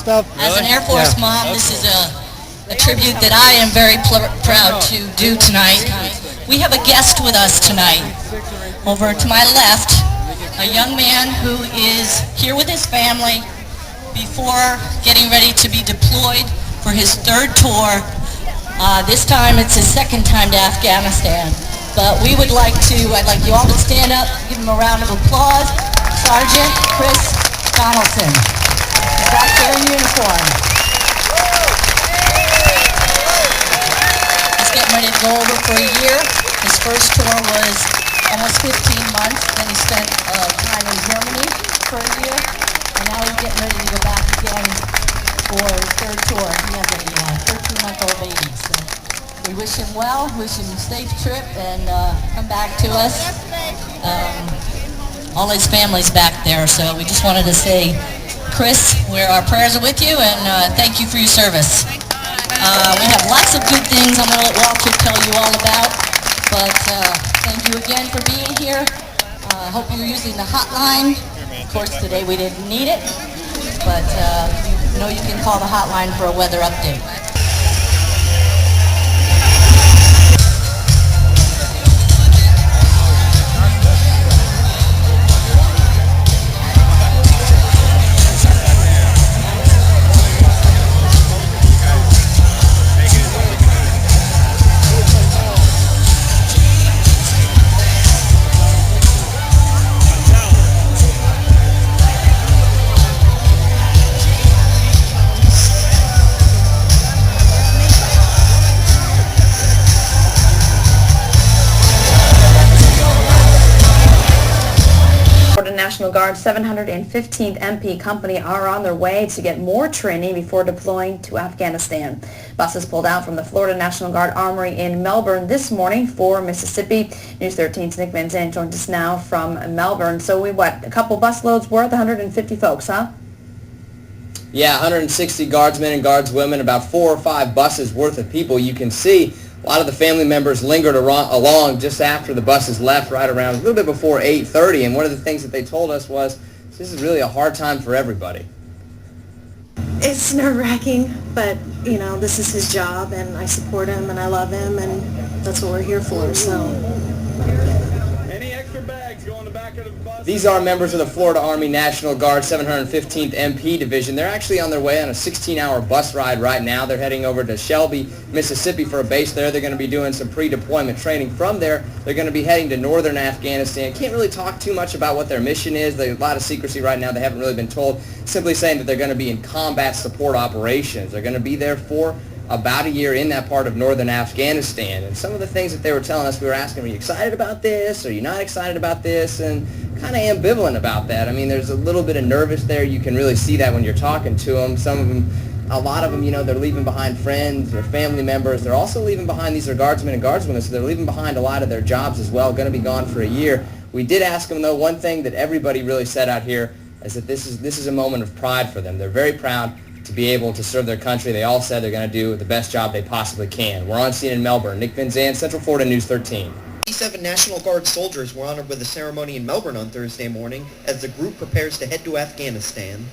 stuff. As an Air Force mom, this is a tribute that I am very proud to do tonight. We have a guest with us tonight. Over to my left, a young man who is here with his family before getting ready to be deployed for his third tour. This time it's his second time to Afghanistan. But I'd like you all to stand up, give him a round of applause. Sergeant Chris Donaldson. He's back there in uniform. He's getting ready to go over for a year. His first tour was almost 15 months. Then he spent time in Germany for a year. And now he's getting ready to go back again for his third tour. He has a 13-month-old baby. So we wish him well, wish him a safe trip, and come back to us. All his family's back there, so we just wanted to say, Chris, our prayers are with you, and thank you for your service. We have lots of good things I'm going to let Walter tell you all about, but thank you again for being here. I hope you're using the hotline. Of course, today we didn't need it, but you can call the hotline for a weather update. National Guard 715th MP Company are on their way to get more training before deploying to Afghanistan. Buses pulled out from the Florida National Guard Armory in Melbourne this morning for Mississippi. News 13's Nick Van Zandt joins us now from Melbourne. So a couple busloads worth, 150 folks, huh? Yeah, 160 guardsmen and guardswomen, about 4 or 5 buses worth of people. You can see a lot of the family members lingered along just after the buses left, right around a little bit before 8:30. And one of the things that they told us was this is really a hard time for everybody. It's nerve-wracking, but, this is his job, and I support him, and I love him, and that's what we're here for, so. Any extra bags go in the back of the bus? These are members of the Florida Army National Guard 715th MP Division. They're actually on their way on a 16-hour bus ride right now. They're heading over to Shelby, Mississippi for a base there. They're going to be doing some pre-deployment training. From there, they're going to be heading to northern Afghanistan. Can't really talk too much about what their mission is. There's a lot of secrecy right now. They haven't really been told. Simply saying that they're going to be in combat support operations. They're going to be there for about a year in that part of northern Afghanistan. And some of the things that they were telling us, we were asking, are you excited about this? Are you not excited about this? And kind of ambivalent about that. I mean, there's a little bit of nervous there. You can really see that when you're talking to them. Some of them, a lot of them, they're leaving behind friends or family members. They're also leaving behind, these are guardsmen and guardswomen, so they're leaving behind a lot of their jobs as well, going to be gone for a year. We did ask them, though, one thing that everybody really said out here is that this is a moment of pride for them. They're very proud to be able to serve their country. They all said they're going to do the best job they possibly can. We're on scene in Melbourne. Nick Van Zandt, Central Florida News 13. 87 National Guard soldiers were honored with a ceremony in Melbourne on Thursday morning as the group prepares to head to Afghanistan.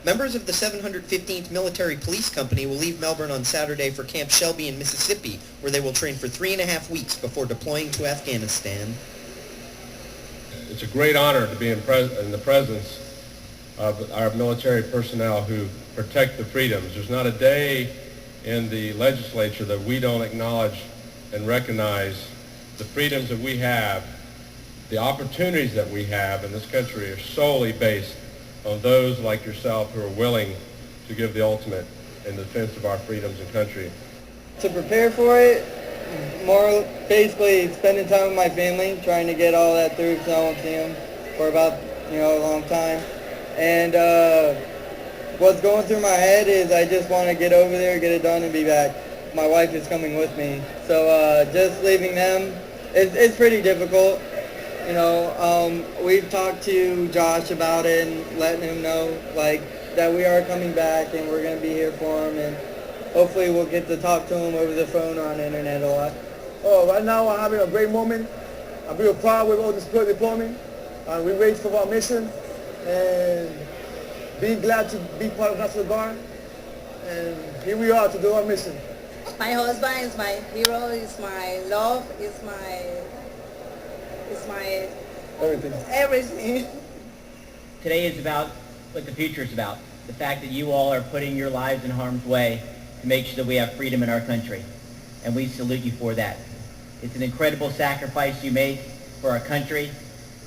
Members of the 715th Military Police Company will leave Melbourne on Saturday for Camp Shelby in Mississippi, where they will train for 3.5 weeks before deploying to Afghanistan. It's a great honor to be in the presence of our military personnel who protect the freedoms. There's not a day in the legislature that we don't acknowledge and recognize the freedoms that we have. The opportunities that we have in this country are solely based on those like yourself who are willing to give the ultimate in defense of our freedoms and country. To prepare for it, more basically spending time with my family, trying to get all that through because I won't see them for about a long time. And what's going through my head is I just want to get over there, get it done, and be back. My wife is coming with me, so just leaving them, it's pretty difficult. We've talked to Josh about it and letting him know that we are coming back and we're going to be here for him, and hopefully we'll get to talk to him over the phone or on the internet a lot. Right now I'm having a great moment. I'm real proud with all this deployment. We ready for our mission, and be glad to be part of National Guard. And here we are to do our mission. My husband is my hero, is my love, is my everything. Today is about what the future is about. The fact that you all are putting your lives in harm's way to make sure that we have freedom in our country. And we salute you for that. It's an incredible sacrifice you make for our country,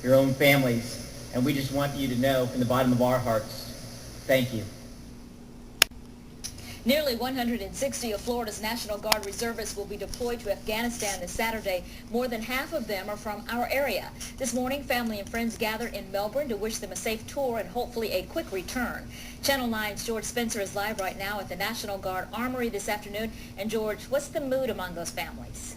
your own families, and we just want you to know from the bottom of our hearts, thank you. Nearly 160 of Florida's National Guard reservists will be deployed to Afghanistan this Saturday. More than half of them are from our area. This morning, family and friends gathered in Melbourne to wish them a safe tour and hopefully a quick return. Channel 9's George Spencer is live right now at the National Guard Armory this afternoon. And George, what's the mood among those families?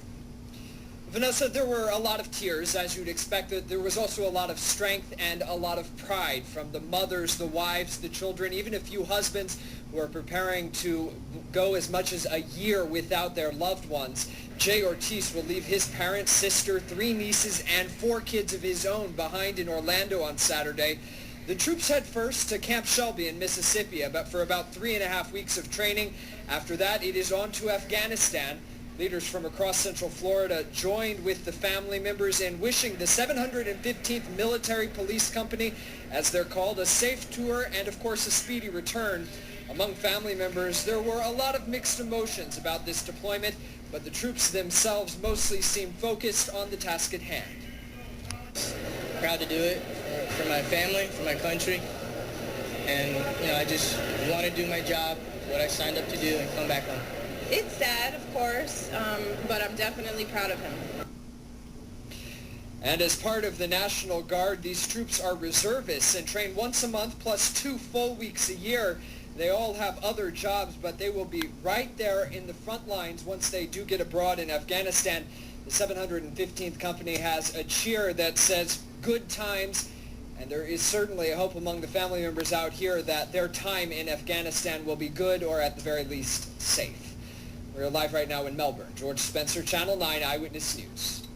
Vanessa, there were a lot of tears, as you'd expect. There was also a lot of strength and a lot of pride from the mothers, the wives, the children, even a few husbands who are preparing to go as much as a year without their loved ones. Jay Ortiz will leave his parents, sister, 3 nieces, and 4 kids of his own behind in Orlando on Saturday. The troops head first to Camp Shelby in Mississippi for about 3.5 weeks of training. After that, it is on to Afghanistan. Leaders from across Central Florida joined with the family members in wishing the 715th Military Police Company, as they're called, a safe tour and, of course, a speedy return. Among family members, there were a lot of mixed emotions about this deployment, but the troops themselves mostly seem focused on the task at hand. Proud to do it for my family, for my country, and I just want to do my job, what I signed up to do, and come back home. It's sad, of course, but I'm definitely proud of him. And as part of the National Guard, these troops are reservists and train once a month plus 2 full weeks a year. They all have other jobs, but they will be right there in the front lines once they do get abroad in Afghanistan. The 715th Company has a cheer that says good times, and there is certainly a hope among the family members out here that their time in Afghanistan will be good, or at the very least safe. We're live right now in Melbourne. George Spencer, Channel 9 Eyewitness News.